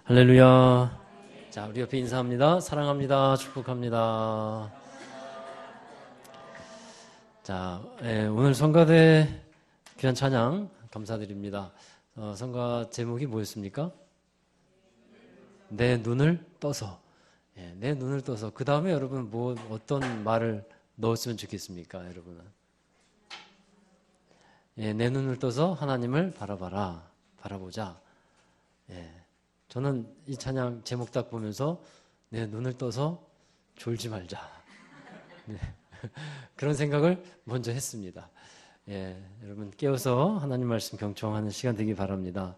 할렐루야. 자, 우리 옆에 인사합니다. 사랑합니다. 축복합니다. 자, 오늘 성가대 귀한 찬양 감사드립니다. 성가 제목이 뭐였습니까? 내 눈을 떠서. 내 눈을 떠서. 그 다음에 여러분 어떤 말을 넣었으면 좋겠습니까, 여러분은? 내 눈을 떠서 하나님을 바라보자. 저는 이 찬양 제목 딱 보면서 내 눈을 떠서 졸지 말자. 그런 생각을 먼저 했습니다. 여러분 깨어서 하나님 말씀 경청하는 시간 되기 바랍니다.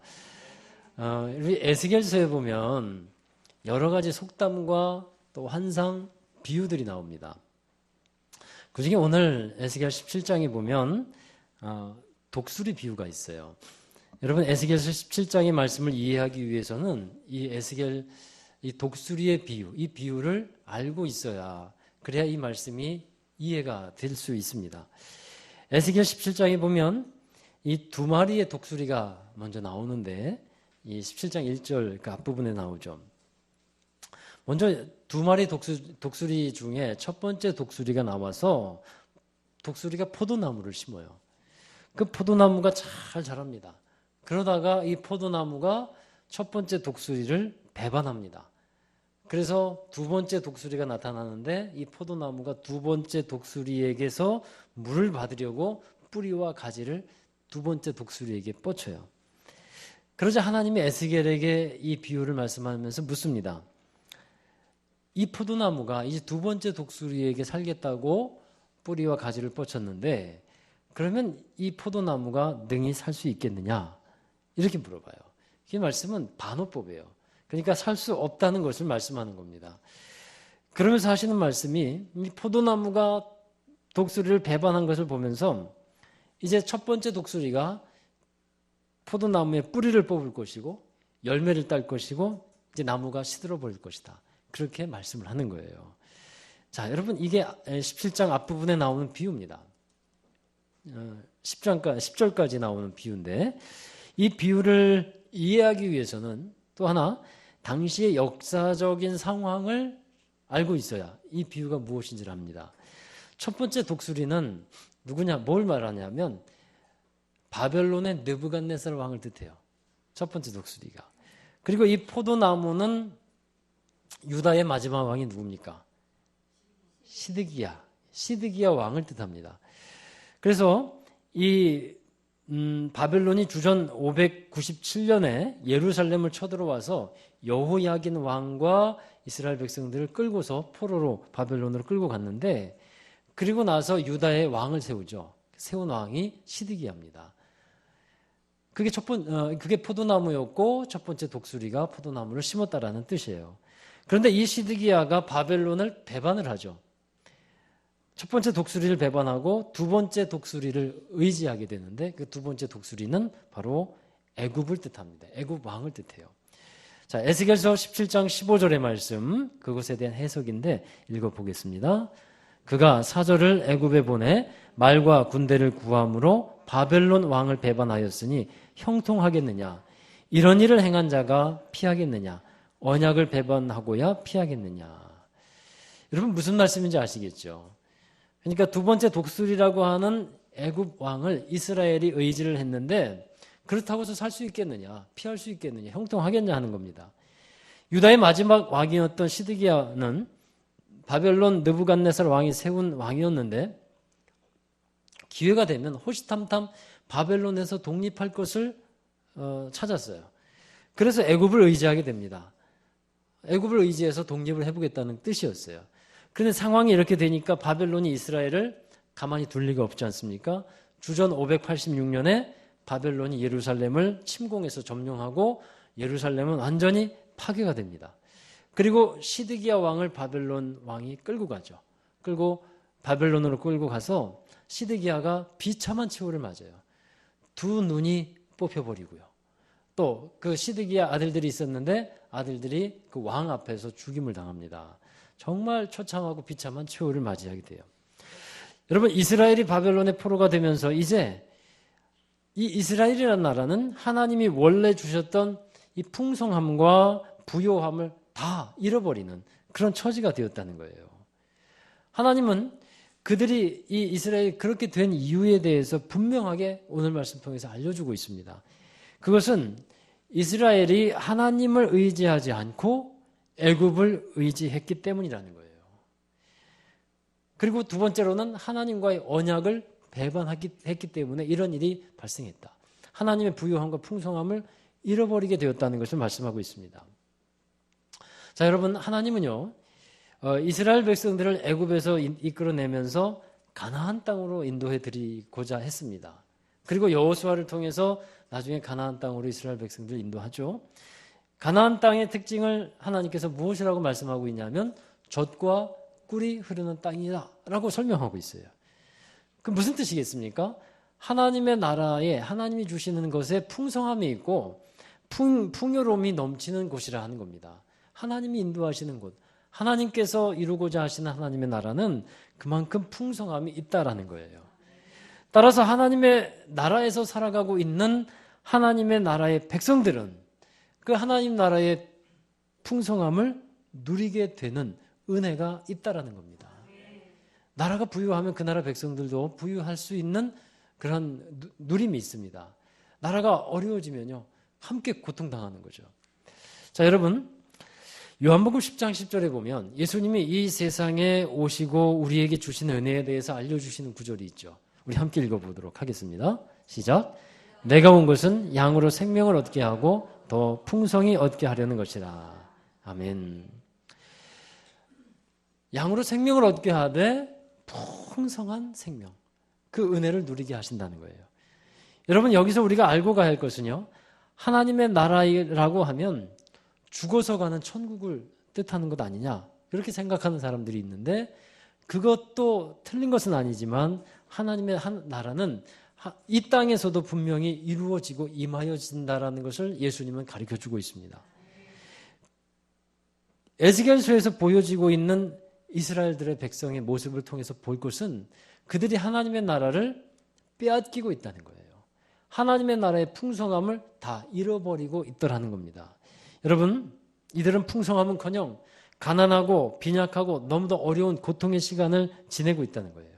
우리 에스겔서에 보면 여러 가지 속담과 또 환상, 비유들이 나옵니다. 그 중에 오늘 에스겔 17장에 보면 독수리 비유가 있어요. 여러분 에스겔서 17장의 말씀을 이해하기 위해서는 이 독수리의 비유, 이 비유를 알고 있어야 그래야 이 말씀이 이해가 될 수 있습니다. 에스겔 17장에 보면 이 두 마리의 독수리가 먼저 나오는데 이 17장 1절 그 앞부분에 나오죠. 먼저 두 마리 독수리 중에 첫 번째 독수리가 나와서 독수리가 포도나무를 심어요. 그 포도나무가 잘 자랍니다. 그러다가 이 포도나무가 첫 번째 독수리를 배반합니다. 그래서 두 번째 독수리가 나타나는데 이 포도나무가 두 번째 독수리에게서 물을 받으려고 뿌리와 가지를 두 번째 독수리에게 뻗쳐요. 그러자 하나님이 에스겔에게 이 비유를 말씀하면서 묻습니다. 이 포도나무가 이제 두 번째 독수리에게 살겠다고 뿌리와 가지를 뻗쳤는데 그러면 이 포도나무가 능히 살 수 있겠느냐? 이렇게 물어봐요. 이 말씀은 반어법이에요. 그러니까 살 수 없다는 것을 말씀하는 겁니다. 그러면서 하시는 말씀이 이 포도나무가 독수리를 배반한 것을 보면서 이제 첫 번째 독수리가 포도나무의 뿌리를 뽑을 것이고 열매를 딸 것이고 이제 나무가 시들어 버릴 것이다. 그렇게 말씀을 하는 거예요. 자, 여러분 이게 17장 앞부분에 나오는 비유입니다. 10절까지 나오는 비유인데 이 비유를 이해하기 위해서는 또 하나 당시의 역사적인 상황을 알고 있어야 이 비유가 무엇인지를 압니다. 첫 번째 독수리는 누구냐, 뭘 말하냐면 바벨론의 느부갓네살 왕을 뜻해요. 첫 번째 독수리가. 그리고 이 포도나무는 유다의 마지막 왕이 누굽니까? 시드기야 왕을 뜻합니다. 그래서 이 바벨론이 주전 597년에 예루살렘을 쳐들어와서 여호야긴 왕과 이스라엘 백성들을 끌고서 포로로 바벨론으로 끌고 갔는데 그리고 나서 유다의 왕을 세우죠. 세운 왕이 시드기야입니다. 그게 포도나무였고 첫 번째 독수리가 포도나무를 심었다라는 뜻이에요. 그런데 이 시드기야가 바벨론을 배반을 하죠. 첫 번째 독수리를 배반하고 두 번째 독수리를 의지하게 되는데 그 두 번째 독수리는 바로 애굽을 뜻합니다. 애굽 왕을 뜻해요. 자, 에스겔서 17장 15절의 말씀, 그것에 대한 해석인데 읽어보겠습니다. 그가 사절을 애굽에 보내 말과 군대를 구함으로 바벨론 왕을 배반하였으니 형통하겠느냐? 이런 일을 행한 자가 피하겠느냐? 언약을 배반하고야 피하겠느냐? 여러분 무슨 말씀인지 아시겠죠? 그러니까 두 번째 독수리라고 하는 애굽 왕을 이스라엘이 의지를 했는데 그렇다고 해서 살 수 있겠느냐, 피할 수 있겠느냐, 형통하겠냐 하는 겁니다. 유다의 마지막 왕이었던 시드기야는 바벨론 느부갓네살 왕이 세운 왕이었는데 기회가 되면 호시탐탐 바벨론에서 독립할 것을 찾았어요. 그래서 애굽을 의지하게 됩니다. 애굽을 의지해서 독립을 해보겠다는 뜻이었어요. 그런데 상황이 이렇게 되니까 바벨론이 이스라엘을 가만히 둘 리가 없지 않습니까? 주전 586년에 바벨론이 예루살렘을 침공해서 점령하고 예루살렘은 완전히 파괴가 됩니다. 그리고 시드기야 왕을 바벨론 왕이 끌고 가죠. 바벨론으로 끌고 가서 시드기야가 비참한 최후를 맞아요. 두 눈이 뽑혀버리고요. 또 그 시드기야 아들들이 있었는데 아들들이 그 왕 앞에서 죽임을 당합니다. 정말 처참하고 비참한 최후를 맞이하게 돼요. 여러분 이스라엘이 바벨론의 포로가 되면서 이제 이 이스라엘이라는 나라는 하나님이 원래 주셨던 이 풍성함과 부요함을 다 잃어버리는 그런 처지가 되었다는 거예요. 하나님은 그들이 이 이스라엘이 그렇게 된 이유에 대해서 분명하게 오늘 말씀 통해서 알려주고 있습니다. 그것은 이스라엘이 하나님을 의지하지 않고 애굽을 의지했기 때문이라는 거예요. 그리고 두 번째로는 하나님과의 언약을 배반했기 때문에 이런 일이 발생했다. 하나님의 부요함과 풍성함을 잃어버리게 되었다는 것을 말씀하고 있습니다. 자, 여러분, 하나님은요, 이스라엘 백성들을 애굽에서 이끌어내면서 가나안 땅으로 인도해 드리고자 했습니다. 그리고 여호수아를 통해서 나중에 가나안 땅으로 이스라엘 백성들을 인도하죠. 가나안 땅의 특징을 하나님께서 무엇이라고 말씀하고 있냐면 젖과 꿀이 흐르는 땅이다라고 설명하고 있어요. 그 무슨 뜻이겠습니까? 하나님의 나라에 하나님이 주시는 것에 풍성함이 있고 풍요로움이 넘치는 곳이라 하는 겁니다. 하나님이 인도하시는 곳, 하나님께서 이루고자 하시는 하나님의 나라는 그만큼 풍성함이 있다라는 거예요. 따라서 하나님의 나라에서 살아가고 있는 하나님의 나라의 백성들은 그 하나님 나라의 풍성함을 누리게 되는 은혜가 있다라는 겁니다. 나라가 부유하면 그 나라 백성들도 부유할 수 있는 그런 누림이 있습니다. 나라가 어려워지면요, 함께 고통당하는 거죠. 자, 여러분, 요한복음 10장 10절에 보면 예수님이 이 세상에 오시고 우리에게 주신 은혜에 대해서 알려주시는 구절이 있죠. 우리 함께 읽어보도록 하겠습니다. 시작. 내가 온 것은 양으로 생명을 얻게 하고 더 풍성히 얻게 하려는 것이라. 아멘. 양으로 생명을 얻게 하되 풍성한 생명, 그 은혜를 누리게 하신다는 거예요. 여러분, 여기서 우리가 알고 가야 할 것은요, 하나님의 나라라고 하면 죽어서 가는 천국을 뜻하는 것 아니냐, 그렇게 생각하는 사람들이 있는데 그것도 틀린 것은 아니지만 하나님의 나라는 이 땅에서도 분명히 이루어지고 임하여진다라는 것을 예수님은 가르쳐주고 있습니다. 에스겔서에서 보여지고 있는 이스라엘들의 백성의 모습을 통해서 볼 것은 그들이 하나님의 나라를 빼앗기고 있다는 거예요. 하나님의 나라의 풍성함을 다 잃어버리고 있더라는 겁니다. 여러분, 이들은 풍성함은커녕 가난하고 빈약하고 너무도 어려운 고통의 시간을 지내고 있다는 거예요.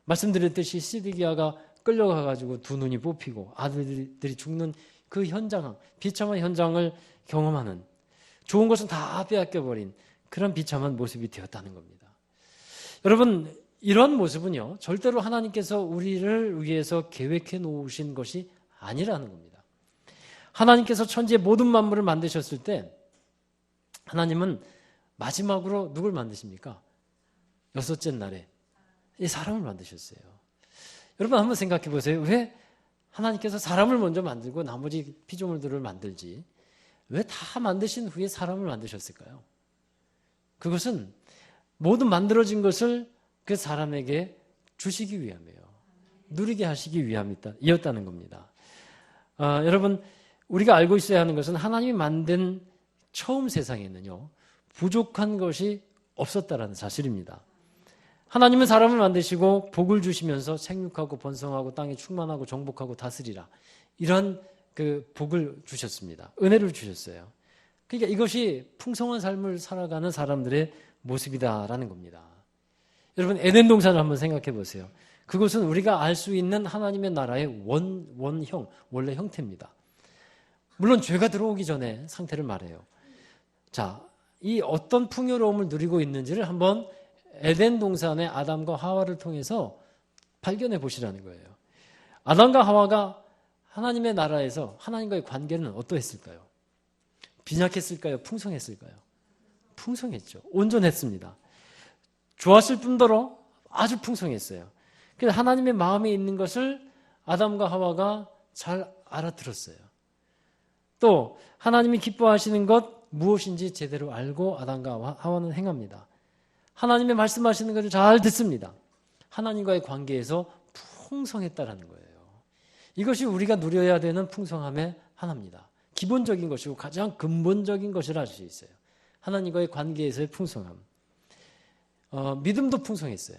말씀드렸듯이 시드기야가 끌려가가지고 두 눈이 뽑히고 아들들이 죽는 그 현장, 비참한 현장을 경험하는, 좋은 것은 다 빼앗겨버린 그런 비참한 모습이 되었다는 겁니다. 여러분, 이런 모습은요, 절대로 하나님께서 우리를 위해서 계획해 놓으신 것이 아니라는 겁니다. 하나님께서 천지의 모든 만물을 만드셨을 때 하나님은 마지막으로 누굴 만드십니까? 여섯째 날에 이 사람을 만드셨어요. 여러분, 한번 생각해 보세요. 왜 하나님께서 사람을 먼저 만들고 나머지 피조물들을 만들지, 왜 다 만드신 후에 사람을 만드셨을까요? 그것은 모든 만들어진 것을 그 사람에게 주시기 위함이에요. 누리게 하시기 위함이었다는 겁니다. 여러분, 우리가 알고 있어야 하는 것은 하나님이 만든 처음 세상에는요, 부족한 것이 없었다라는 사실입니다. 하나님은 사람을 만드시고 복을 주시면서 생육하고 번성하고 땅에 충만하고 정복하고 다스리라, 이런 그 복을 주셨습니다. 은혜를 주셨어요. 그러니까 이것이 풍성한 삶을 살아가는 사람들의 모습이다라는 겁니다. 여러분, 에덴 동산을 한번 생각해 보세요. 그것은 우리가 알 수 있는 하나님의 나라의 원형, 원래 형태입니다. 물론 죄가 들어오기 전에 상태를 말해요. 자, 이 어떤 풍요로움을 누리고 있는지를 한번 에덴 동산의 아담과 하와를 통해서 발견해 보시라는 거예요. 아담과 하와가 하나님의 나라에서 하나님과의 관계는 어떠했을까요? 빈약했을까요? 풍성했을까요? 풍성했죠. 온전했습니다. 좋았을 뿐더러 아주 풍성했어요. 그래서 하나님의 마음에 있는 것을 아담과 하와가 잘 알아들었어요. 또 하나님이 기뻐하시는 것 무엇인지 제대로 알고 아담과 하와는 행합니다. 하나님의 말씀하시는 것을 잘 듣습니다. 하나님과의 관계에서 풍성했다라는 거예요. 이것이 우리가 누려야 되는 풍성함의 하나입니다. 기본적인 것이고 가장 근본적인 것이라 할 수 있어요. 하나님과의 관계에서의 풍성함. 믿음도 풍성했어요.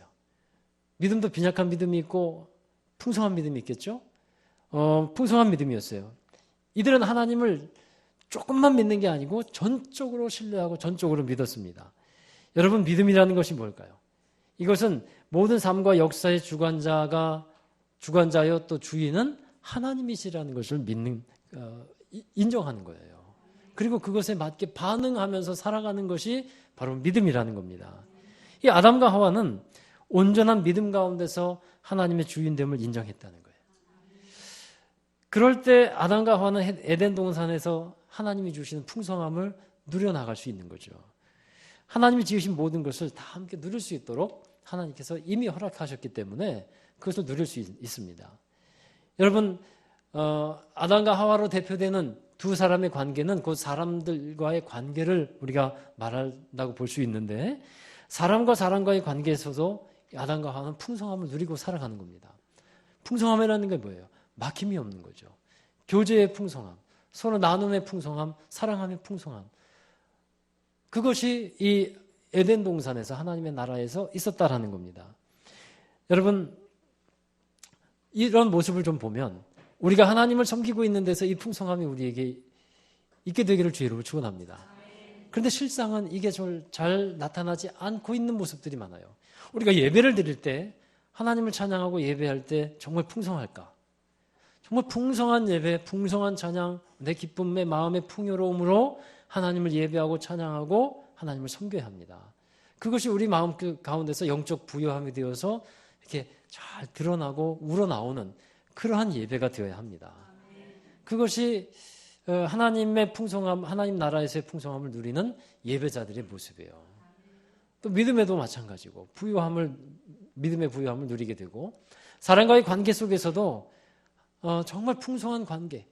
믿음도 빈약한 믿음이 있고 풍성한 믿음이 있겠죠? 풍성한 믿음이었어요. 이들은 하나님을 조금만 믿는 게 아니고 전적으로 신뢰하고 전적으로 믿었습니다. 여러분, 믿음이라는 것이 뭘까요? 이것은 모든 삶과 역사의 주관자여 또 주인은 하나님이시라는 것을 인정하는 거예요. 그리고 그것에 맞게 반응하면서 살아가는 것이 바로 믿음이라는 겁니다. 이 아담과 하와는 온전한 믿음 가운데서 하나님의 주인됨을 인정했다는 거예요. 그럴 때 아담과 하와는 에덴 동산에서 하나님이 주시는 풍성함을 누려나갈 수 있는 거죠. 하나님이 지으신 모든 것을 다 함께 누릴 수 있도록 하나님께서 이미 허락하셨기 때문에 그것을 누릴 수 있습니다. 여러분, 아담과 하와로 대표되는 두 사람의 관계는 그 사람들과의 관계를 우리가 말한다고 볼 수 있는데, 사람과 사람과의 관계에서도 아담과 하와는 풍성함을 누리고 살아가는 겁니다. 풍성함이라는 게 뭐예요? 막힘이 없는 거죠. 교제의 풍성함, 서로 나눔의 풍성함, 사랑함의 풍성함. 그것이 이 에덴 동산에서 하나님의 나라에서 있었다라는 겁니다. 여러분, 이런 모습을 좀 보면 우리가 하나님을 섬기고 있는 데서 이 풍성함이 우리에게 있게 되기를 주의로 축원합니다. 그런데 실상은 이게 잘 나타나지 않고 있는 모습들이 많아요. 우리가 예배를 드릴 때, 하나님을 찬양하고 예배할 때 정말 풍성할까? 정말 풍성한 예배, 풍성한 찬양, 내 기쁨의 마음의 풍요로움으로 하나님을 예배하고 찬양하고 하나님을 섬겨야 합니다. 그것이 우리 마음 가운데서 영적 부요함이 되어서 이렇게 잘 드러나고 우러나오는 그러한 예배가 되어야 합니다. 그것이 하나님의 풍성함, 하나님 나라에서의 풍성함을 누리는 예배자들의 모습이에요. 또 믿음에도 마찬가지고 믿음의 부요함을 누리게 되고, 사람과의 관계 속에서도 정말 풍성한 관계,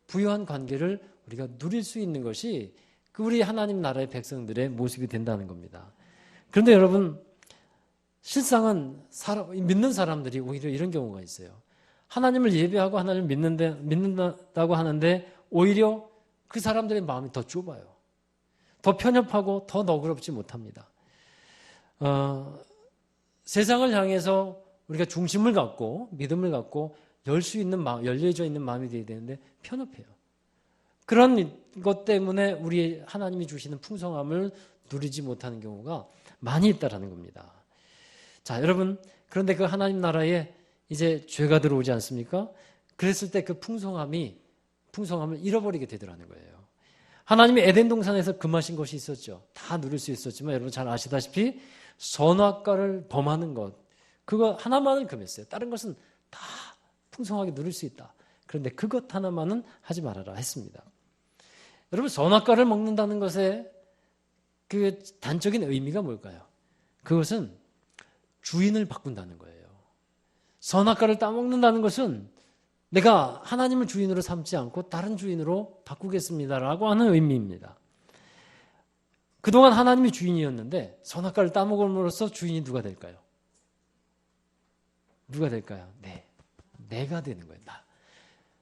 부요한 관계를 우리가 누릴 수 있는 것이 우리 하나님 나라의 백성들의 모습이 된다는 겁니다. 그런데 여러분, 실상은 믿는 사람들이 오히려 이런 경우가 있어요. 하나님을 예배하고 하나님을 믿는다고 하는데 오히려 그 사람들의 마음이 더 좁아요. 더 편협하고 더 너그럽지 못합니다. 세상을 향해서 우리가 중심을 갖고 믿음을 갖고 열려져 있는 마음이 되어야 되는데 편협해요. 그런 것 때문에 우리 하나님이 주시는 풍성함을 누리지 못하는 경우가 많이 있다라는 겁니다. 자, 여러분, 그런데 그 하나님 나라에 이제 죄가 들어오지 않습니까? 그랬을 때 그 풍성함을 잃어버리게 되더라는 거예요. 하나님이 에덴 동산에서 금하신 것이 있었죠. 다 누릴 수 있었지만 여러분 잘 아시다시피 선악과를 범하는 것, 그거 하나만을 금했어요. 다른 것은 다 풍성하게 누릴 수 있다. 그런데 그것 하나만은 하지 말아라 했습니다. 여러분, 선악과를 먹는다는 것의 그 단적인 의미가 뭘까요? 그것은 주인을 바꾼다는 거예요. 선악과를 따먹는다는 것은 내가 하나님을 주인으로 삼지 않고 다른 주인으로 바꾸겠습니다라고 하는 의미입니다. 그동안 하나님이 주인이었는데 선악과를 따먹음으로써 주인이 누가 될까요? 누가 될까요? 내가 되는 거예요. 나.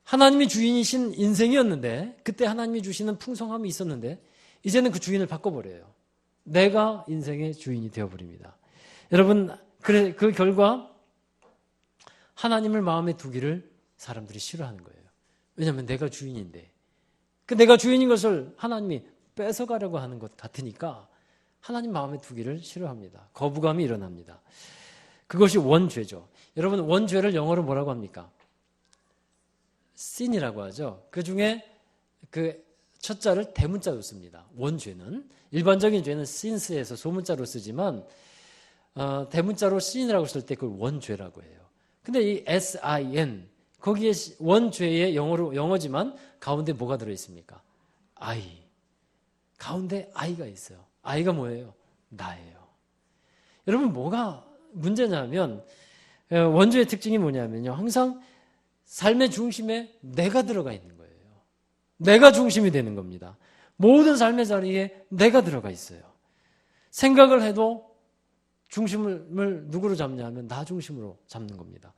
하나님이 주인이신 인생이었는데, 그때 하나님이 주시는 풍성함이 있었는데 이제는 그 주인을 바꿔버려요. 내가 인생의 주인이 되어버립니다. 여러분, 그 결과 하나님을 마음에 두기를 사람들이 싫어하는 거예요. 왜냐하면 내가 주인인데, 그 내가 주인인 것을 하나님이 뺏어가려고 하는 것 같으니까 하나님 마음에 두기를 싫어합니다. 거부감이 일어납니다. 그것이 원죄죠. 여러분, 원죄를 영어로 뭐라고 합니까? sin이라고 하죠. 그 중에 그 첫 자를 대문자로 씁니다. 원죄는. 일반적인 죄는 sins에서 소문자로 쓰지만 대문자로 sin이라고 쓸 때 그걸 원죄라고 해요. 근데 이 sin, 거기에 원죄의 영어지만 가운데 뭐가 들어있습니까? I. 가운데 I가 있어요. I가 뭐예요? 나예요. 여러분, 뭐가 문제냐면 원죄의 특징이 뭐냐면요, 항상 삶의 중심에 내가 들어가 있는 거예요. 내가 중심이 되는 겁니다. 모든 삶의 자리에 내가 들어가 있어요. 생각을 해도 중심을 누구로 잡냐면 나 중심으로 잡는 겁니다.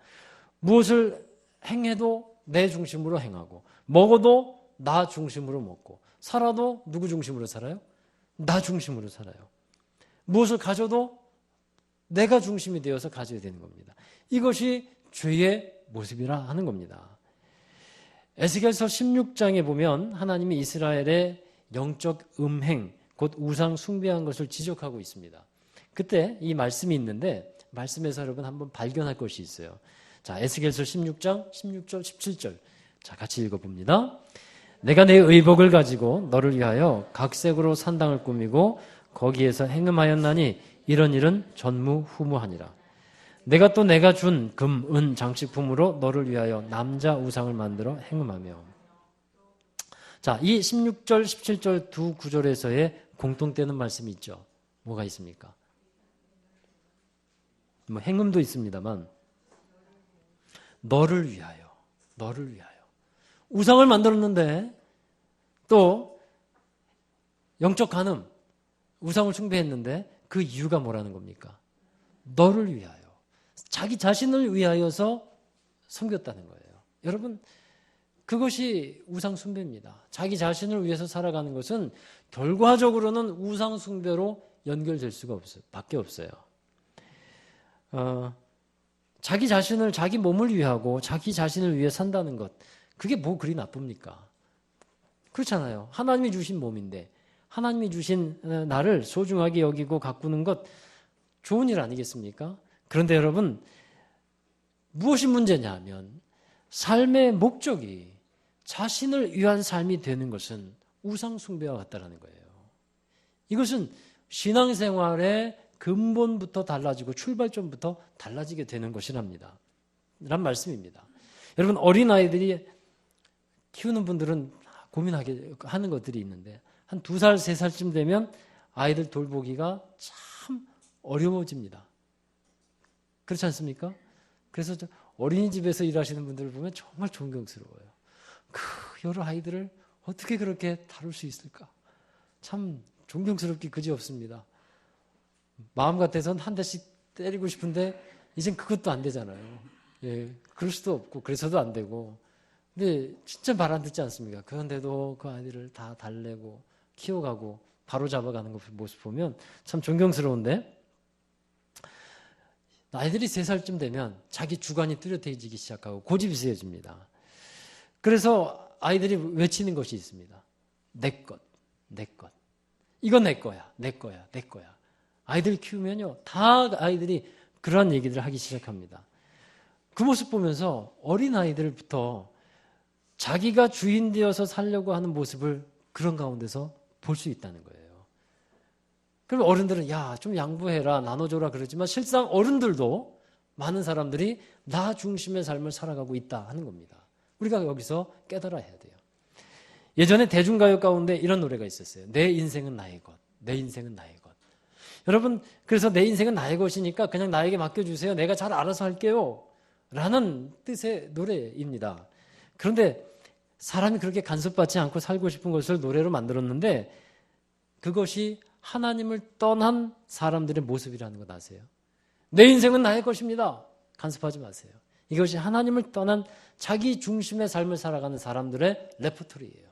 무엇을 행해도 내 중심으로 행하고, 먹어도 나 중심으로 먹고, 살아도 누구 중심으로 살아요? 나 중심으로 살아요. 무엇을 가져도 내가 중심이 되어서 가져야 되는 겁니다. 이것이 죄의 모습이라 하는 겁니다. 에스겔서 16장에 보면 하나님이 이스라엘의 영적 음행, 곧 우상 숭배한 것을 지적하고 있습니다. 그때 이 말씀이 있는데 말씀에서 여러분 한번 발견할 것이 있어요. 자, 에스겔서 16장 16절 17절. 자, 같이 읽어봅니다. 내가 내 의복을 가지고 너를 위하여 각색으로 산당을 꾸미고 거기에서 행음하였나니 이런 일은 전무후무하니라. 내가 또 내가 준 금, 은 장식품으로 너를 위하여 남자 우상을 만들어 행음하며. 자, 이 16절, 17절 두 구절에서의 공통되는 말씀이 있죠. 뭐가 있습니까? 뭐 행음도 있습니다만 너를 위하여, 너를 위하여. 우상을 만들었는데 또 영적 간음, 우상을 숭배했는데 그 이유가 뭐라는 겁니까? 너를 위하여. 자기 자신을 위하여서 섬겼다는 거예요. 여러분, 그것이 우상 숭배입니다. 자기 자신을 위해서 살아가는 것은 결과적으로는 우상 숭배로 연결될 수가 없어요. 밖에 없어요. 자기 자신을, 자기 몸을 위하고 자기 자신을 위해 산다는 것, 그게 뭐 그리 나쁩니까? 그렇잖아요. 하나님이 주신 몸인데 하나님이 주신 나를 소중하게 여기고 가꾸는 것 좋은 일 아니겠습니까? 그런데 여러분, 무엇이 문제냐 하면 삶의 목적이 자신을 위한 삶이 되는 것은 우상 숭배와 같다라는 거예요. 이것은 신앙생활의 근본부터 달라지고 출발점부터 달라지게 되는 것이랍니다. 란 말씀입니다. 여러분, 어린아이들이 키우는 분들은 고민하게 하는 것들이 있는데 한 2살, 3살쯤 되면 아이들 돌보기가 참 어려워집니다. 그렇지 않습니까? 그래서 어린이집에서 일하시는 분들을 보면 정말 존경스러워요. 여러 아이들을 어떻게 그렇게 다룰 수 있을까? 참 존경스럽기 그지없습니다. 마음 같아서는 한 대씩 때리고 싶은데 이젠 그것도 안 되잖아요. 예, 그럴 수도 없고 그래서도 안 되고. 근데 진짜 말 안 듣지 않습니까? 그런데도 그 아이들을 다 달래고 키워가고 바로 잡아가는 모습 보면 참 존경스러운데, 아이들이 3살쯤 되면 자기 주관이 뚜렷해지기 시작하고 고집이 세집니다. 그래서 아이들이 외치는 것이 있습니다. 내 것, 내 것. 이건 내 거야, 내 거야, 내 거야. 아이들 키우면요, 다 아이들이 그러한 얘기들을 하기 시작합니다. 그 모습 보면서 어린아이들부터 자기가 주인 되어서 살려고 하는 모습을 그런 가운데서 볼 수 있다는 거예요. 그럼 어른들은 야, 좀 양보해라, 나눠줘라 그러지만 실상 어른들도 많은 사람들이 나 중심의 삶을 살아가고 있다 하는 겁니다. 우리가 여기서 깨달아야 돼요. 예전에 대중가요 가운데 이런 노래가 있었어요. 내 인생은 나의 것, 내 인생은 나의 것. 여러분, 그래서 내 인생은 나의 것이니까 그냥 나에게 맡겨주세요. 내가 잘 알아서 할게요. 라는 뜻의 노래입니다. 그런데 사람이 그렇게 간섭받지 않고 살고 싶은 것을 노래로 만들었는데 그것이 하나님을 떠난 사람들의 모습이라는 것 아세요? 내 인생은 나의 것입니다. 간섭하지 마세요. 이것이 하나님을 떠난 자기 중심의 삶을 살아가는 사람들의 레퍼토리예요.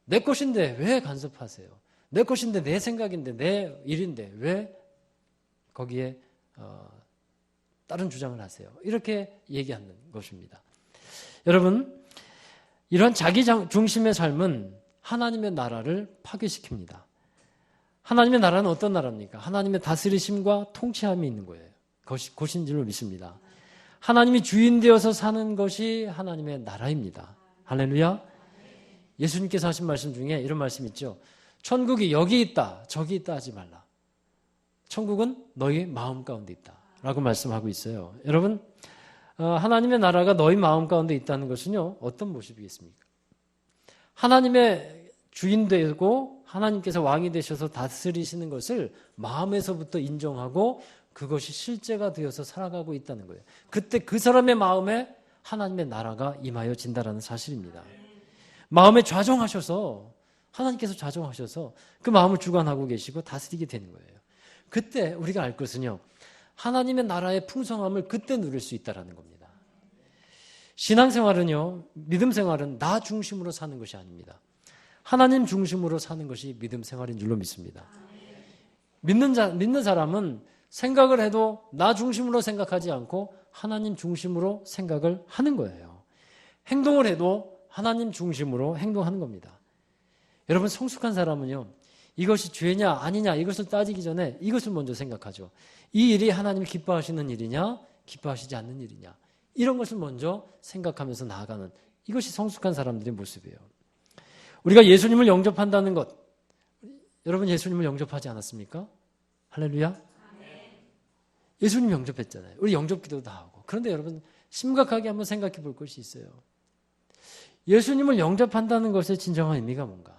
내 것인데 왜 간섭하세요? 내 것인데 내 생각인데 내 일인데 왜 거기에 다른 주장을 하세요? 이렇게 얘기하는 것입니다. 여러분, 이런 자기 중심의 삶은 하나님의 나라를 파괴시킵니다. 하나님의 나라는 어떤 나라입니까? 하나님의 다스리심과 통치함이 있는 거예요. 그것이 곧인 줄로 믿습니다. 하나님이 주인 되어서 사는 것이 하나님의 나라입니다. 할렐루야. 예수님께서 하신 말씀 중에 이런 말씀 있죠. 천국이 여기 있다, 저기 있다 하지 말라. 천국은 너희 마음 가운데 있다 라고 말씀하고 있어요. 여러분, 하나님의 나라가 너희 마음 가운데 있다는 것은요, 어떤 모습이겠습니까? 하나님의 주인 되고 하나님께서 왕이 되셔서 다스리시는 것을 마음에서부터 인정하고 그것이 실제가 되어서 살아가고 있다는 거예요. 그때 그 사람의 마음에 하나님의 나라가 임하여진다는 사실입니다. 마음에 좌정하셔서, 하나님께서 좌정하셔서 그 마음을 주관하고 계시고 다스리게 되는 거예요. 그때 우리가 알 것은요, 하나님의 나라의 풍성함을 그때 누릴 수 있다는 겁니다. 신앙생활은요, 믿음생활은 나 중심으로 사는 것이 아닙니다. 하나님 중심으로 사는 것이 믿음생활인 줄로 믿습니다. 믿는 사람은 생각을 해도 나 중심으로 생각하지 않고 하나님 중심으로 생각을 하는 거예요. 행동을 해도 하나님 중심으로 행동하는 겁니다. 여러분, 성숙한 사람은요, 이것이 죄냐 아니냐 이것을 따지기 전에 이것을 먼저 생각하죠. 이 일이 하나님이 기뻐하시는 일이냐 기뻐하시지 않는 일이냐, 이런 것을 먼저 생각하면서 나아가는, 이것이 성숙한 사람들의 모습이에요. 우리가 예수님을 영접한다는 것, 여러분 예수님을 영접하지 않았습니까? 할렐루야. 예수님 영접했잖아요. 우리 영접기도 다 하고. 그런데 여러분, 심각하게 한번 생각해 볼 것이 있어요. 예수님을 영접한다는 것의 진정한 의미가 뭔가?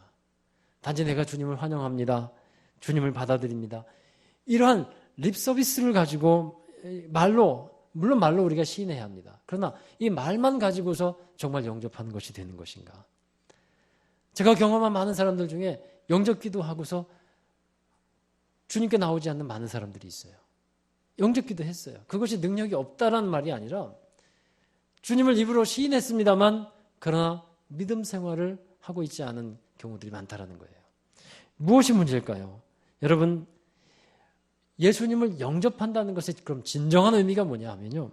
단지 내가 주님을 환영합니다, 주님을 받아들입니다, 이러한 립서비스를 가지고 말로, 물론 말로 우리가 시인해야 합니다. 그러나 이 말만 가지고서 정말 영접하는 것이 되는 것인가? 제가 경험한 많은 사람들 중에 영접기도 하고서 주님께 나오지 않는 많은 사람들이 있어요. 영접기도 했어요. 그것이 능력이 없다라는 말이 아니라 주님을 입으로 시인했습니다만 그러나 믿음 생활을 하고 있지 않은 경우들이 많다라는 거예요. 무엇이 문제일까요? 여러분, 예수님을 영접한다는 것의 그럼 진정한 의미가 뭐냐 하면요,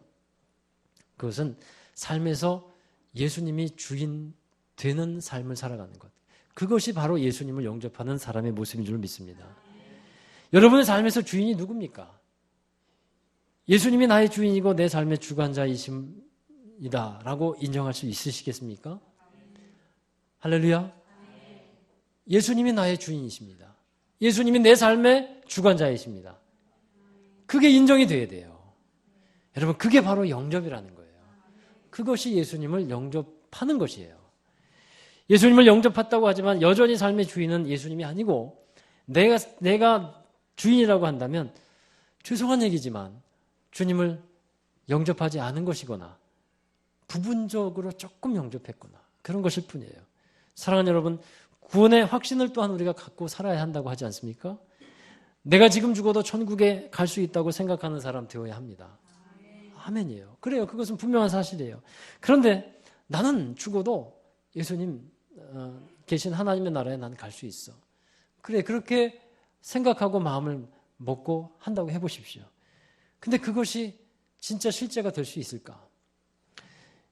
그것은 삶에서 예수님이 주인 되는 삶을 살아가는 것, 그것이 바로 예수님을 영접하는 사람의 모습인 줄 믿습니다. 여러분의 삶에서 주인이 누굽니까? 예수님이 나의 주인이고 내 삶의 주관자이십니다 라고 인정할 수 있으시겠습니까? 할렐루야. 예수님이 나의 주인이십니다. 예수님이 내 삶의 주관자이십니다. 그게 인정이 돼야 돼요. 여러분, 그게 바로 영접이라는 거예요. 그것이 예수님을 영접하는 것이에요. 예수님을 영접했다고 하지만 여전히 삶의 주인은 예수님이 아니고 내가 주인이라고 한다면 죄송한 얘기지만 주님을 영접하지 않은 것이거나 부분적으로 조금 영접했거나 그런 것일 뿐이에요. 사랑하는 여러분, 구원의 확신을 또한 우리가 갖고 살아야 한다고 하지 않습니까? 내가 지금 죽어도 천국에 갈 수 있다고 생각하는 사람 되어야 합니다. 아멘이에요. 그래요. 그것은 분명한 사실이에요. 그런데 나는 죽어도 예수님 계신 하나님의 나라에 나는 갈 수 있어. 그래, 그렇게 생각하고 마음을 먹고 한다고 해보십시오. 근데 그것이 진짜 실제가 될 수 있을까?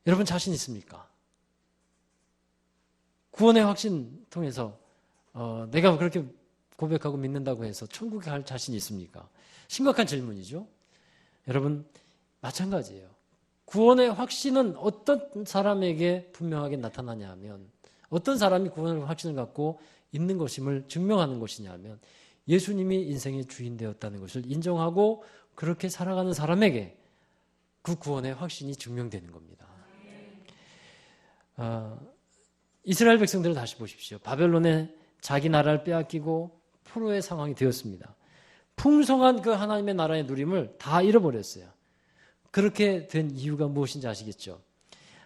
여러분 자신 있습니까? 구원의 확신 통해서 내가 그렇게 고백하고 믿는다고 해서 천국에 갈 자신이 있습니까? 심각한 질문이죠. 여러분 마찬가지예요. 구원의 확신은 어떤 사람에게 분명하게 나타나냐 하면, 어떤 사람이 구원의 확신을 갖고 있는 것임을 증명하는 것이냐 하면 예수님이 인생의 주인 되었다는 것을 인정하고 그렇게 살아가는 사람에게 그 구원의 확신이 증명되는 겁니다. 이스라엘 백성들을 다시 보십시오. 바벨론에 자기 나라를 빼앗기고 포로의 상황이 되었습니다. 풍성한 그 하나님의 나라의 누림을 다 잃어버렸어요. 그렇게 된 이유가 무엇인지 아시겠죠?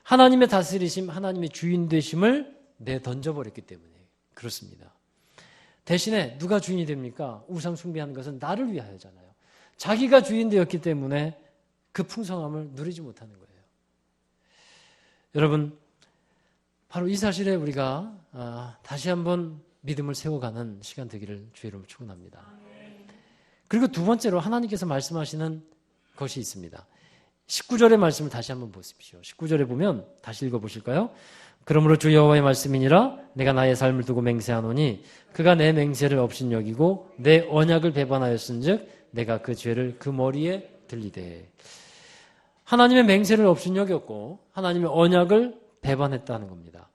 하나님의 다스리심, 하나님의 주인 되심을 내던져버렸기 때문에 그렇습니다. 대신에 누가 주인이 됩니까? 우상 숭배하는 것은 나를 위하여잖아요. 자기가 주인 되었기 때문에 그 풍성함을 누리지 못하는 거예요. 여러분, 바로 이 사실에 우리가 다시 한번 믿음을 세워가는 시간 되기를 주의 이름으로 축원합니다. 그리고 두 번째로 하나님께서 말씀하시는 것이 있습니다. 19절의 말씀을 다시 한번 보십시오. 19절에 보면 다시 읽어보실까요? 그러므로 주 여호와의 말씀이니라 내가 나의 삶을 두고 맹세하노니 그가 내 맹세를 업신여기고 내 언약을 배반하였은즉 내가 그 죄를 그 머리에 들리되. 하나님의 맹세를 업신여겼고 하나님의 언약을 배반했다는 겁니다.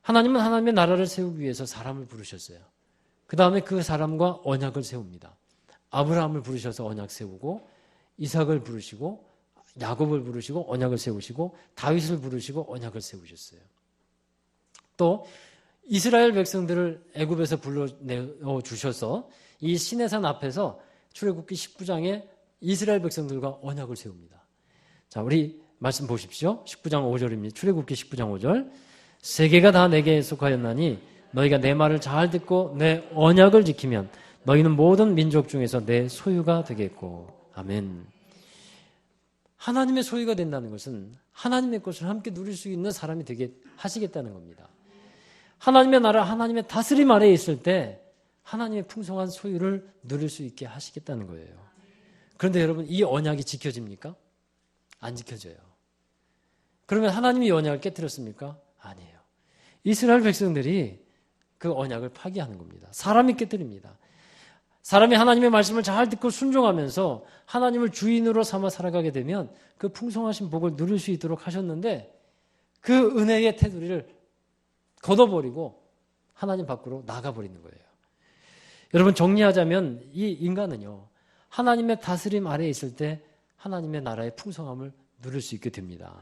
하나님은 하나님의 나라를 세우기 위해서 사람을 부르셨어요. 그 다음에 그 사람과 언약을 세웁니다. 아브라함을 부르셔서 언약 세우고, 이삭을 부르시고, 야곱을 부르시고 언약을 세우시고, 다윗을 부르시고 언약을 세우셨어요. 또 이스라엘 백성들을 애굽에서 불러내어 주셔서 이 시내산 앞에서 출애굽기 19장에 이스라엘 백성들과 언약을 세웁니다. 자, 우리 말씀 보십시오. 19장 5절입니다. 출애굽기 19장 5절. 세계가 다 내게 속하였나니 너희가 내 말을 잘 듣고 내 언약을 지키면 너희는 모든 민족 중에서 내 소유가 되겠고. 아멘. 하나님의 소유가 된다는 것은 하나님의 것을 함께 누릴 수 있는 사람이 되게 하시겠다는 겁니다. 하나님의 나라, 하나님의 다스림 아래에 있을 때 하나님의 풍성한 소유를 누릴 수 있게 하시겠다는 거예요. 그런데 여러분, 이 언약이 지켜집니까? 안 지켜져요. 그러면 하나님이 이 언약을 깨뜨렸습니까? 아니에요. 이스라엘 백성들이 그 언약을 파기하는 겁니다. 사람이 깨뜨립니다. 사람이 하나님의 말씀을 잘 듣고 순종하면서 하나님을 주인으로 삼아 살아가게 되면 그 풍성하신 복을 누릴 수 있도록 하셨는데 그 은혜의 테두리를 걷어버리고 하나님 밖으로 나가버리는 거예요. 여러분, 정리하자면 이 인간은요, 하나님의 다스림 아래에 있을 때 하나님의 나라의 풍성함을 누릴 수 있게 됩니다.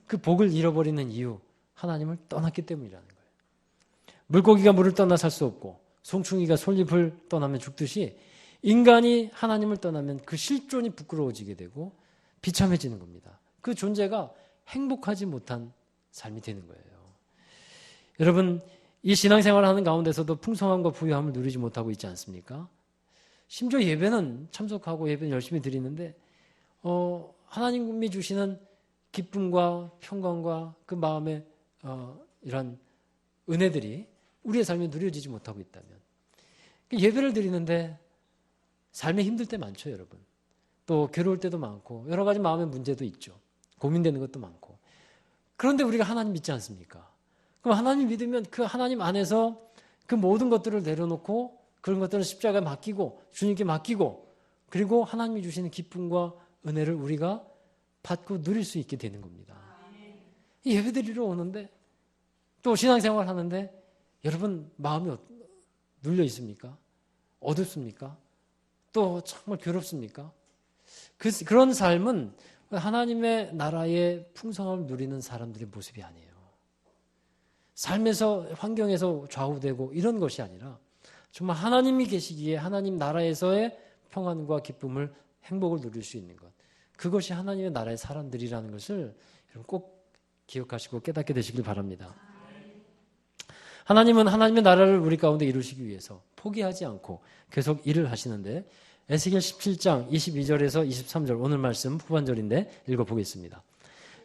그 복을 잃어버리는 이유, 하나님을 떠났기 때문이라는 거예요. 물고기가 물을 떠나 살 수 없고 송충이가 솔잎을 떠나면 죽듯이 인간이 하나님을 떠나면 그 실존이 부끄러워지게 되고 비참해지는 겁니다. 그 존재가 행복하지 못한 삶이 되는 거예요. 여러분, 이 신앙생활을 하는 가운데서도 풍성함과 부유함을 누리지 못하고 있지 않습니까? 심지어 예배는 참석하고 예배는 열심히 드리는데 하나님이 주시는 기쁨과 평강과 그 마음의 이런 은혜들이 우리의 삶에 누려지지 못하고 있다면, 예배를 드리는데 삶에 힘들 때 많죠, 여러분. 또 괴로울 때도 많고 여러 가지 마음의 문제도 있죠. 고민되는 것도 많고. 그런데 우리가 하나님 믿지 않습니까? 그럼 하나님 믿으면 그 하나님 안에서 그 모든 것들을 내려놓고 그런 것들을 십자가에 맡기고 주님께 맡기고 그리고 하나님이 주시는 기쁨과 은혜를 우리가 받고 누릴 수 있게 되는 겁니다. 예배드리러 오는데 또 신앙생활 하는데 여러분 마음이 눌려 있습니까? 어둡습니까? 또 정말 괴롭습니까? 그런 삶은 하나님의 나라의 풍성함을 누리는 사람들의 모습이 아니에요. 삶에서 환경에서 좌우되고 이런 것이 아니라 정말 하나님이 계시기에 하나님 나라에서의 평안과 기쁨을 행복을 누릴 수 있는 것, 그것이 하나님의 나라의 사람들이라는 것을 여러분 꼭 기억하시고 깨닫게 되시길 바랍니다. 하나님은 하나님의 나라를 우리 가운데 이루시기 위해서 포기하지 않고 계속 일을 하시는데 에스겔 17장 22절에서 23절 오늘 말씀 후반절인데 읽어보겠습니다.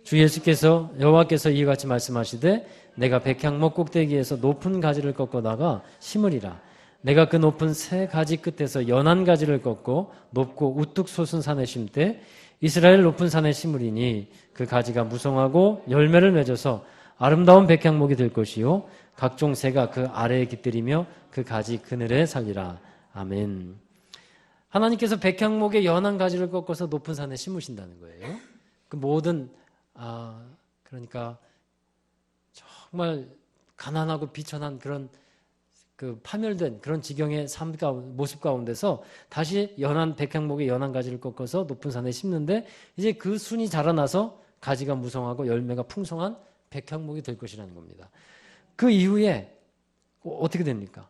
주 예수께서 여호와께서 이와 같이 말씀하시되 내가 백향목 꼭대기에서 높은 가지를 꺾어다가 심으리라. 내가 그 높은 새 가지 끝에서 연한 가지를 꺾고 높고 우뚝 솟은 산에 심되 이스라엘 높은 산에 심으리니 그 가지가 무성하고 열매를 맺어서 아름다운 백향목이 될 것이요 각종 새가 그 아래에 깃들이며 그 가지 그늘에 살리라. 아멘. 하나님께서 백향목의 연한 가지를 꺾어서 높은 산에 심으신다는 거예요. 그 모든 그러니까 정말 가난하고 비천한 그런 그 파멸된 그런 지경의 삶 모습 가운데서 다시 연한 백향목의 연한 가지를 꺾어서 높은 산에 심는데 이제 그 순이 자라나서 가지가 무성하고 열매가 풍성한 백향목이 될 것이라는 겁니다. 그 이후에 어떻게 됩니까?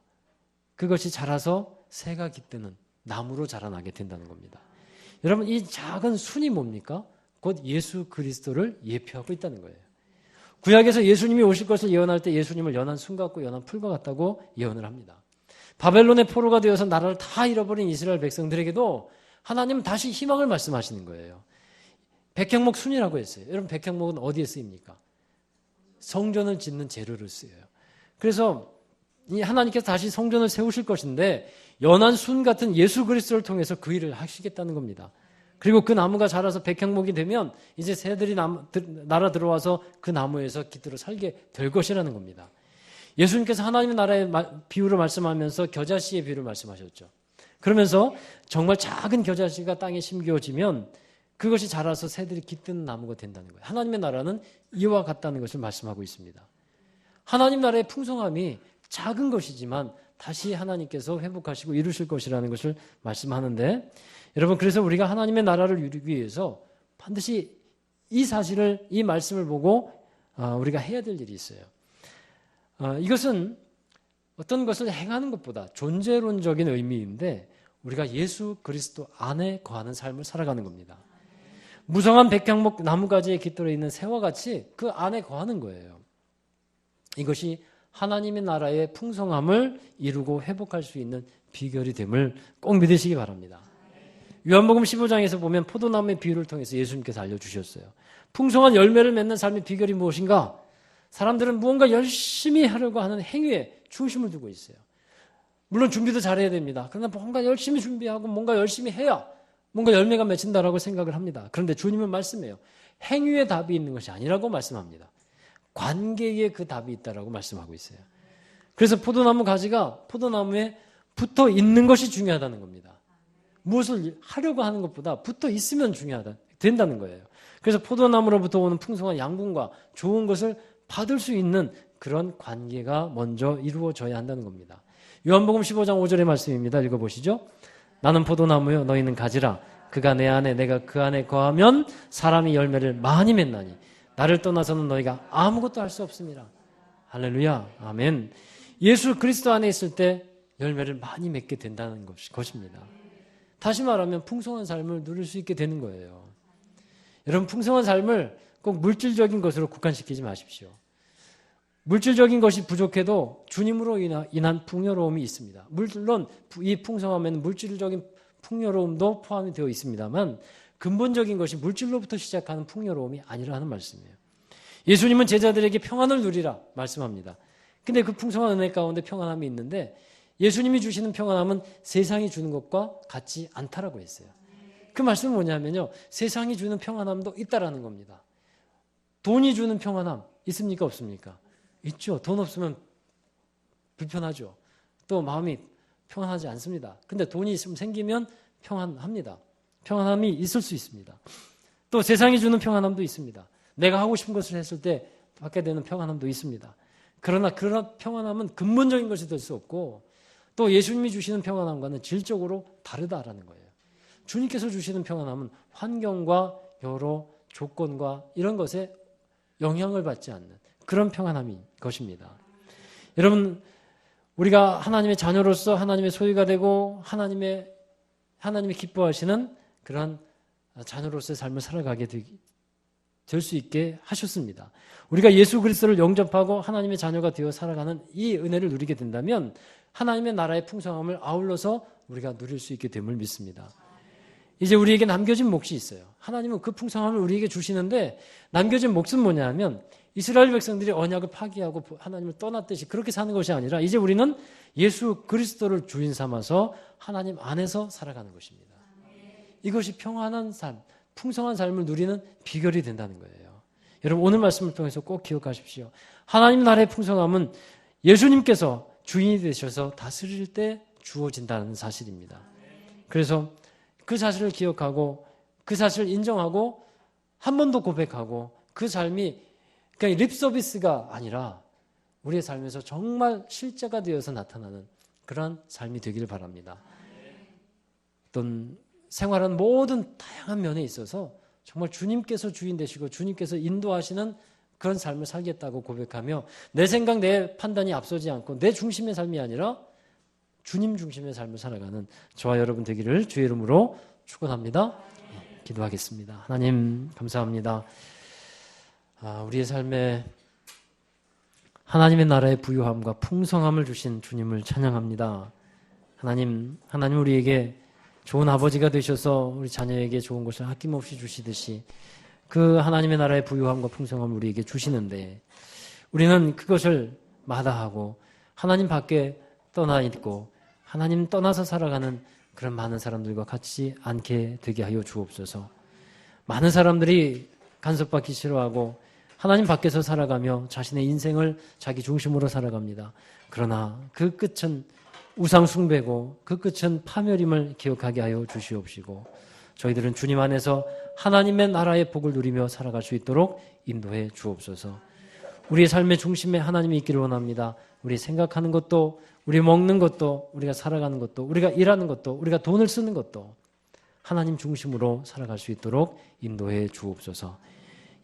그것이 자라서 새가 깃드는 나무로 자라나게 된다는 겁니다. 여러분, 이 작은 순이 뭡니까? 곧 예수 그리스도를 예표하고 있다는 거예요. 구약에서 예수님이 오실 것을 예언할 때 예수님을 연한 순 같고 연한 풀과 같다고 예언을 합니다. 바벨론의 포로가 되어서 나라를 다 잃어버린 이스라엘 백성들에게도 하나님은 다시 희망을 말씀하시는 거예요. 백향목 순이라고 했어요. 여러분, 백향목은 어디에 쓰입니까? 성전을 짓는 재료를 쓰여요. 그래서 이 하나님께서 다시 성전을 세우실 것인데 연한 순 같은 예수 그리스도를 통해서 그 일을 하시겠다는 겁니다. 그리고 그 나무가 자라서 백향목이 되면 이제 새들이 날아 들어와서 그 나무에서 깃들어 살게 될 것이라는 겁니다. 예수님께서 하나님의 나라의 비유를 말씀하면서 겨자씨의 비유를 말씀하셨죠. 그러면서 정말 작은 겨자씨가 땅에 심겨지면 그것이 자라서 새들이 깃드는 나무가 된다는 거예요. 하나님의 나라는 이와 같다는 것을 말씀하고 있습니다. 하나님 나라의 풍성함이 작은 것이지만 다시 하나님께서 회복하시고 이루실 것이라는 것을 말씀하는데, 여러분, 그래서 우리가 하나님의 나라를 이루기 위해서 반드시 이 사실을, 이 말씀을 보고 우리가 해야 될 일이 있어요. 이것은 어떤 것을 행하는 것보다 존재론적인 의미인데 우리가 예수 그리스도 안에 거하는 삶을 살아가는 겁니다. 무성한 백향목 나무가지에 깃들어 있는 새와 같이 그 안에 거하는 거예요. 이것이 하나님의 나라의 풍성함을 이루고 회복할 수 있는 비결이 됨을 꼭 믿으시기 바랍니다. 요한복음 15장에서 보면 포도나무의 비유를 통해서 예수님께서 알려주셨어요. 풍성한 열매를 맺는 삶의 비결이 무엇인가? 사람들은 무언가 열심히 하려고 하는 행위에 중심을 두고 있어요. 물론 준비도 잘해야 됩니다. 그러나 뭔가 열심히 준비하고 뭔가 열심히 해야 뭔가 열매가 맺힌다라고 생각을 합니다. 그런데 주님은 말씀해요. 행위에 답이 있는 것이 아니라고 말씀합니다. 관계에 그 답이 있다라고 말씀하고 있어요. 그래서 포도나무 가지가 포도나무에 붙어 있는 것이 중요하다는 겁니다. 무엇을 하려고 하는 것보다 붙어 있으면 된다는 거예요. 그래서 포도나무로부터 오는 풍성한 양분과 좋은 것을 받을 수 있는 그런 관계가 먼저 이루어져야 한다는 겁니다. 요한복음 15장 5절의 말씀입니다. 읽어보시죠. 나는 포도나무요 너희는 가지라. 그가 내 안에 내가 그 안에 거하면 사람이 열매를 많이 맺나니 나를 떠나서는 너희가 아무것도 할 수 없습니다. 할렐루야. 아멘. 예수 그리스도 안에 있을 때 열매를 많이 맺게 된다는 것입니다. 다시 말하면 풍성한 삶을 누릴 수 있게 되는 거예요. 여러분, 풍성한 삶을 꼭 물질적인 것으로 국한시키지 마십시오. 물질적인 것이 부족해도 주님으로 인한 풍요로움이 있습니다. 물론 이 풍성함에는 물질적인 풍요로움도 포함이 되어 있습니다만 근본적인 것이 물질로부터 시작하는 풍요로움이 아니라는 말씀이에요. 예수님은 제자들에게 평안을 누리라 말씀합니다. 근데 그 풍성한 은혜 가운데 평안함이 있는데 예수님이 주시는 평안함은 세상이 주는 것과 같지 않다라고 했어요. 그 말씀은 뭐냐면요. 세상이 주는 평안함도 있다라는 겁니다. 돈이 주는 평안함 있습니까? 없습니까? 있죠. 돈 없으면 불편하죠. 또 마음이 평안하지 않습니다. 근데 돈이 있으면 생기면 평안합니다. 평안함이 있을 수 있습니다. 또 세상이 주는 평안함도 있습니다. 내가 하고 싶은 것을 했을 때 받게 되는 평안함도 있습니다. 그러나 그런 평안함은 근본적인 것이 될 수 없고 또 예수님이 주시는 평안함과는 질적으로 다르다라는 거예요. 주님께서 주시는 평안함은 환경과 여러 조건과 이런 것에 영향을 받지 않는 그런 평안함인 것입니다. 여러분, 우리가 하나님의 자녀로서 하나님의 소유가 되고 하나님이 기뻐하시는 그런 자녀로서의 삶을 살아가게 될 수 있게 하셨습니다. 우리가 예수 그리스도를 영접하고 하나님의 자녀가 되어 살아가는 이 은혜를 누리게 된다면 하나님의 나라의 풍성함을 아울러서 우리가 누릴 수 있게 됨을 믿습니다. 이제 우리에게 남겨진 몫이 있어요. 하나님은 그 풍성함을 우리에게 주시는데 남겨진 몫은 뭐냐 하면 이스라엘 백성들이 언약을 파기하고 하나님을 떠났듯이 그렇게 사는 것이 아니라 이제 우리는 예수 그리스도를 주인 삼아서 하나님 안에서 살아가는 것입니다. 이것이 평안한 삶, 풍성한 삶을 누리는 비결이 된다는 거예요. 여러분, 오늘 말씀을 통해서 꼭 기억하십시오. 하나님 나라의 풍성함은 예수님께서 주인이 되셔서 다스릴 때 주어진다는 사실입니다. 그래서 그 사실을 기억하고 그 사실을 인정하고 한 번 더 고백하고 그 삶이 그냥 립 서비스가 아니라 우리의 삶에서 정말 실제가 되어서 나타나는 그런 삶이 되기를 바랍니다. 어떤 생활하는 모든 다양한 면에 있어서 정말 주님께서 주인 되시고 주님께서 인도하시는 그런 삶을 살겠다고 고백하며 내 생각, 내 판단이 앞서지 않고 내 중심의 삶이 아니라 주님 중심의 삶을 살아가는 저와 여러분 되기를 주의 이름으로 축원합니다. 기도하겠습니다. 하나님 감사합니다. 우리의 삶에 하나님의 나라의 부유함과 풍성함을 주신 주님을 찬양합니다. 하나님 우리에게 좋은 아버지가 되셔서 우리 자녀에게 좋은 것을 아낌없이 주시듯이 그 하나님의 나라의 부유함과 풍성함을 우리에게 주시는데 우리는 그것을 마다하고 하나님 밖에 떠나 있고 하나님 떠나서 살아가는 그런 많은 사람들과 같이 않게 되게 하여 주옵소서. 많은 사람들이 간섭받기 싫어하고 하나님 밖에서 살아가며 자신의 인생을 자기 중심으로 살아갑니다. 그러나 그 끝은 우상 숭배고 그 끝은 파멸임을 기억하게 하여 주시옵시고 저희들은 주님 안에서 하나님의 나라의 복을 누리며 살아갈 수 있도록 인도해 주옵소서. 우리의 삶의 중심에 하나님이 있기를 원합니다. 우리 생각하는 것도 우리 먹는 것도 우리가 살아가는 것도 우리가 일하는 것도 우리가 돈을 쓰는 것도 하나님 중심으로 살아갈 수 있도록 인도해 주옵소서.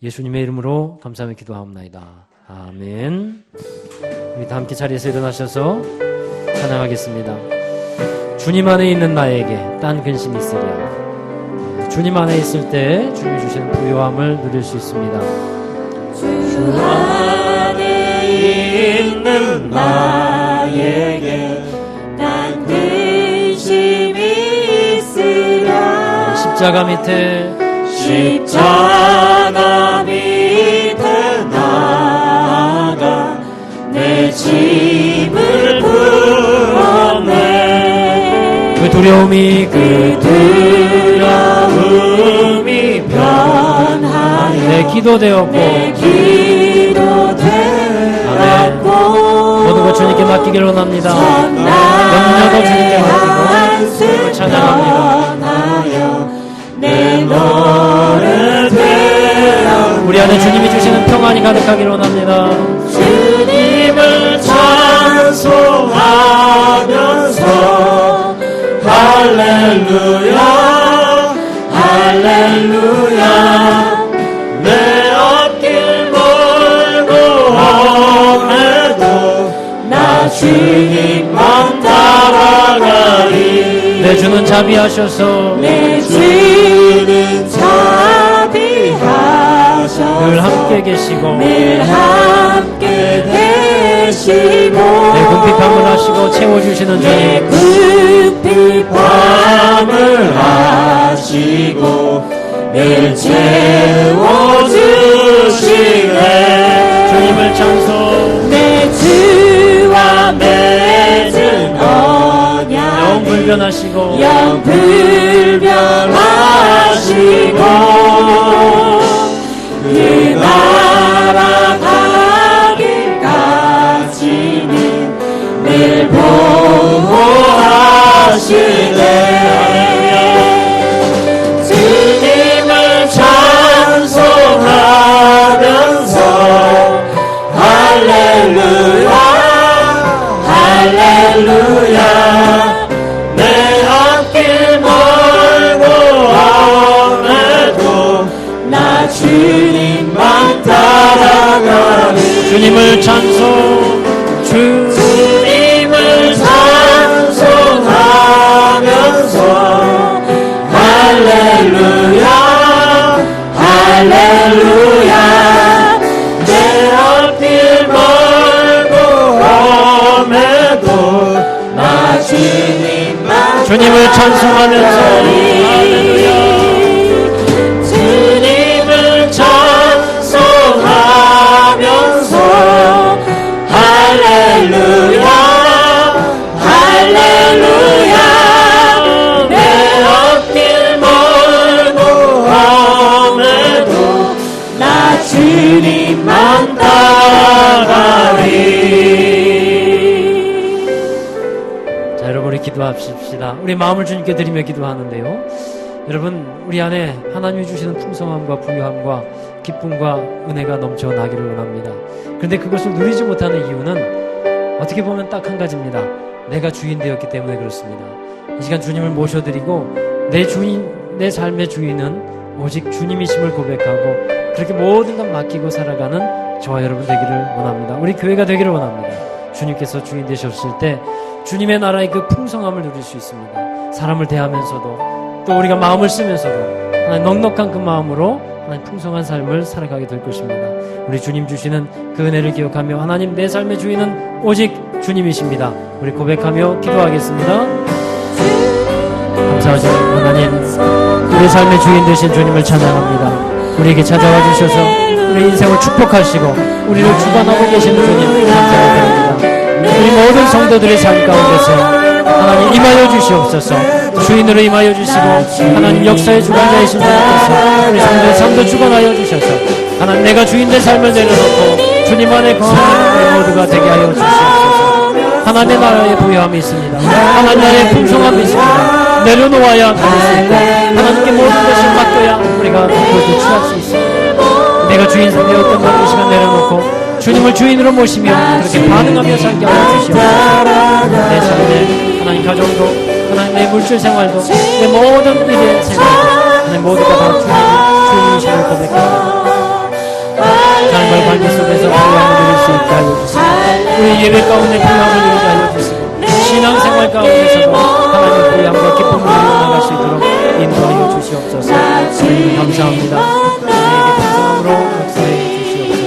예수님의 이름으로 감사하며 기도하옵나이다. 아멘. 우리 다 함께 자리에서 일어나셔서 찬양하겠습니다. 주님 안에 있는 나에게 딴 근심이 있으랴. 주님 안에 있을 때 주님이 주시는 부요함을 누릴 수 있습니다. 주 안에 있는 나에게 딴 근심이 있으랴. 십자가 밑에 나아가 내 짐을 풀었네. 그 두려움이 변하여 내 기도 되었고 내 기도 아멘. 되었고 모든 것 주님께 맡기길 원합니다. 염려도 주님께 맡기고 주님을 찬양합니다. 내 노를 되어 우리 안에 주님이 주시는 평안이 가득하길 원합니다. 주님을 찬송하면서 할렐루야 할렐루야 내 앞길 멀고 험해도 나 주님만 따라가리 내 주는 자비하셔서 내 주는 자비하셔서 늘 함께 계시고 늘 함께 계시고 내 궁핍함을 하시고 채워주시는 내 주님 궁핍함을 하시고 늘 채워주시네 주님을 찬송 내 주와 맺은 언약 영불변하시고 영불변하시고 그 나라 가기까지는 늘 보호하시네 주님을 찬송하면서 할렐루야 할렐루야 내 앞길 멀고 험해도 나 주님만 따라가리 주님을 찬송 주님을 찬송하면서 할렐루야 할렐루야 내 앞길 멀고 험해도 나 주님만 주님을 찬송하면서 할렐루야 주님을 찬송하면서 할렐루야 할렐루야 내 앞길 멀고 험해도 나 주님만 따라가리 자, 여러분 우리 기도합시다. 우리 마음을 주님께 드리며 기도하는데요. 여러분 우리 안에 하나님이 주시는 풍성함과 부유함과 기쁨과 은혜가 넘쳐 나기를 원합니다. 그런데 그것을 누리지 못하는 이유는 어떻게 보면 딱 한 가지입니다. 내가 주인 되었기 때문에 그렇습니다. 이 시간 주님을 모셔드리고 내 삶의 주인은 오직 주님이심을 고백하고 그렇게 모든 것 맡기고 살아가는 저와 여러분 되기를 원합니다. 우리 교회가 되기를 원합니다. 주님께서 주인 되셨을 때 주님의 나라의 그 풍성함을 누릴 수 있습니다. 사람을 대하면서도 또 우리가 마음을 쓰면서도 하나님 넉넉한 그 마음으로 하나님 풍성한 삶을 살아가게 될 것입니다. 우리 주님 주시는 그 은혜를 기억하며 하나님 내 삶의 주인은 오직 주님이십니다. 우리 고백하며 기도하겠습니다. 감사하죠 하나님, 우리 삶의 주인 되신 주님을 찬양합니다. 우리에게 찾아와 주셔서 우리 인생을 축복하시고 우리를 주관하고 계시는 주님 감사드립니다. 우리 모든 성도들의 삶 가운데서 하나님 임하여 주시옵소서. 주인으로 임하여 주시고 하나님 역사의 주관자이신 주님께서 우리 성도의 삶도 주관하여 주셔서 하나님 내가 주인의 삶을 내려놓고 주님 안에 거하는 우리 모두가 되게 하여 주시옵소서. 하나님의 나라의 부유함이 있습니다. 하나님 나라의 풍성함이 있습니다. 내려놓아야 가질 수 있고 하나님께 모든 것을 맡겨야 우리가 그것을 취할 수 있습니다. 내가 주인 되었던 것 이 시간 내려놓고 주님을 주인으로 모시며 그렇게 반응하며 살게 하여 주시옵소서. 내 삶에 하나님 가정도 하나님 내 물질 생활도 내 모든 일의 생활도 하나님 모두가 다 주님이심을 고백합니다. 삶의 관계 속에서 부유함을 누릴 수 있게 하여 주시고 우리 예배 가운데 부유함을 누리게 하여 주시고 신앙생활 가운데서도 하나님의 부유함과 기쁨을 누리고 나갈 수 있도록 인도하여 주시옵소서. 주님 감사합니다. 우리에게 풍성함으로 역사해 주시옵소서.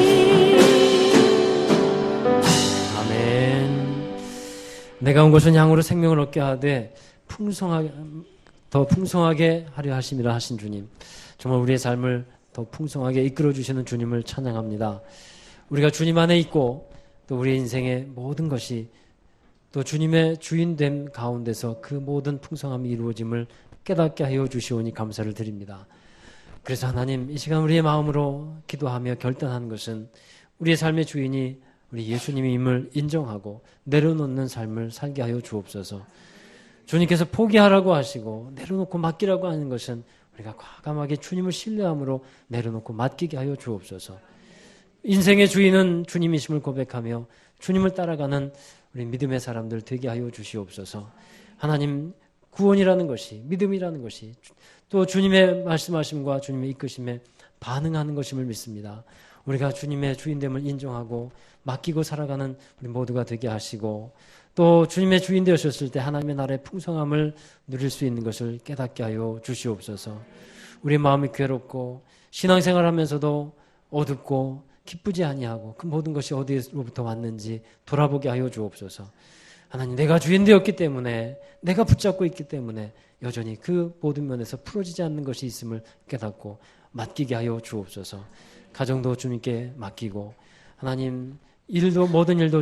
아멘. 내가 온 것은 양으로 생명을 얻게 하되 더 풍성하게 하려 하심이라 하신 주님, 정말 우리의 삶을 더 풍성하게 이끌어 주시는 주님을 찬양합니다. 우리가 주님 안에 있고 또 우리의 인생의 모든 것이 또 주님의 주인됨 가운데서 그 모든 풍성함이 이루어짐을 깨닫게 하여 주시오니 감사를 드립니다. 그래서 하나님, 이 시간 우리의 마음으로 기도하며 결단하는 것은 우리의 삶의 주인이 우리 예수님임을 인정하고 내려놓는 삶을 살게 하여 주옵소서. 주님께서 포기하라고 하시고 내려놓고 맡기라고 하는 것은 우리가 과감하게 주님을 신뢰함으로 내려놓고 맡기게 하여 주옵소서. 인생의 주인은 주님이심을 고백하며 주님을 따라가는 우리 믿음의 사람들 되게 하여 주시옵소서. 하나님, 구원이라는 것이, 믿음이라는 것이 또 주님의 말씀하심과 주님의 이끄심에 반응하는 것임을 믿습니다. 우리가 주님의 주인됨을 인정하고 맡기고 살아가는 우리 모두가 되게 하시고, 또 주님의 주인 되셨을 때 하나님의 나라의 풍성함을 누릴 수 있는 것을 깨닫게 하여 주시옵소서. 우리 마음이 괴롭고 신앙생활하면서도 어둡고 기쁘지 아니하고 그 모든 것이 어디로부터 왔는지 돌아보게 하여 주옵소서. 하나님, 내가 주인 되었기 때문에, 내가 붙잡고 있기 때문에 여전히 그 모든 면에서 풀어지지 않는 것이 있음을 깨닫고 맡기게 하여 주옵소서. 가정도 주님께 맡기고, 하나님, 일도, 모든 일도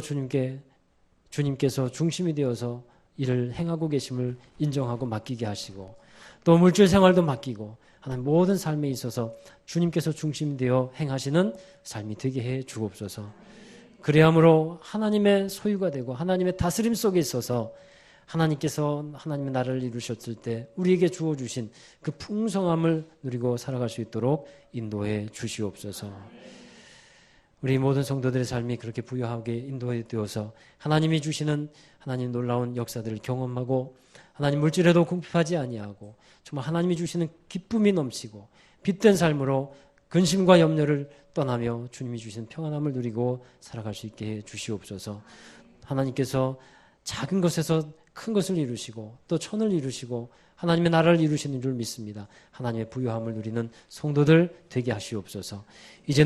주님께서 중심이 되어서 일을 행하고 계심을 인정하고 맡기게 하시고, 또 물질 생활도 맡기고, 하나님, 모든 삶에 있어서 주님께서 중심이 되어 행하시는 삶이 되게 해 주옵소서. 그래야므로 하나님의 소유가 되고 하나님의 다스림 속에 있어서 하나님께서 하나님의 나라를 이루셨을 때 우리에게 주어주신 그 풍성함을 누리고 살아갈 수 있도록 인도해 주시옵소서. 우리 모든 성도들의 삶이 그렇게 부유하게 인도해 되어서 하나님이 주시는 하나님 놀라운 역사들을 경험하고, 하나님 물질에도 궁핍하지 아니하고 정말 하나님이 주시는 기쁨이 넘치고 빛된 삶으로 근심과 염려를 떠나며 주님이 주시는 평안함을 누리고 살아갈 수 있게 해 주시옵소서. 하나님께서 작은 것에서 큰 것을 이루시고 또 천을 이루시고 하나님의 나라를 이루시는 줄 믿습니다. 하나님의 부유함을 누리는 성도들 되게 하시옵소서. 이제